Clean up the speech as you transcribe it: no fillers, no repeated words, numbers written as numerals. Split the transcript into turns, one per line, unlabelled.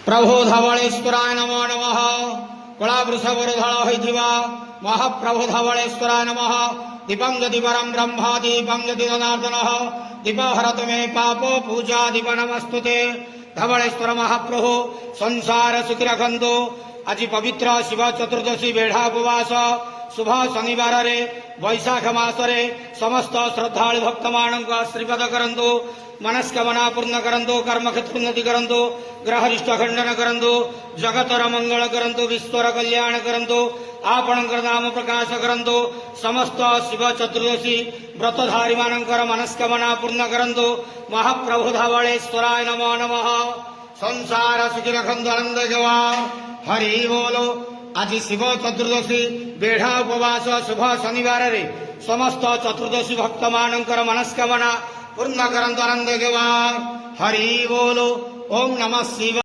प्रभु धवलेश्वराय नमो नमः। कला वृषभरधल होइथिबा महाप्रभु धवलेश्वराय नमः। दीपं यदि परं ब्रह्म दीपं यदि जनार्दनः दीप हरतु मे पापो पूजा दीप नमस्तुते। धवलेश्वर महाप्रभु संसार सुखी रखंतु। आज पवित्र शिव चतुर्दशी बेढ़ा उपवास शुभ शनिवार रे वैशाख मासरे समस्त श्रद्धालु भक्त मानक आशीर्वाद करंतु। मनस्कामना पूर्ण करंतु। कर्मक्षेत्र उन्नति करंतु। ग्रहरिष्ट खंडन करंतु। जगतर मंगल करंतु। विश्वर कल्याण करंतु। आपणकर नाम प्रकाश करंतु। समस्त शिव चतुर्दशी व्रतधारी मानकर मनस्कामना पूर्ण करंतु। महाप्रभु धवलेश्वराय नमो नमः। संसार सुखी रखंतु आनंद जवा हरि बोलो। आज शिव चतुर्दशी बेढ़ा उपवास शुभ शनिवार रे समस्त चतुर्दशी भक्त मानकर मनस्कामना पूर्ण करंतु आनंद जवा हरि बोलो। ओम नमः शिवाय।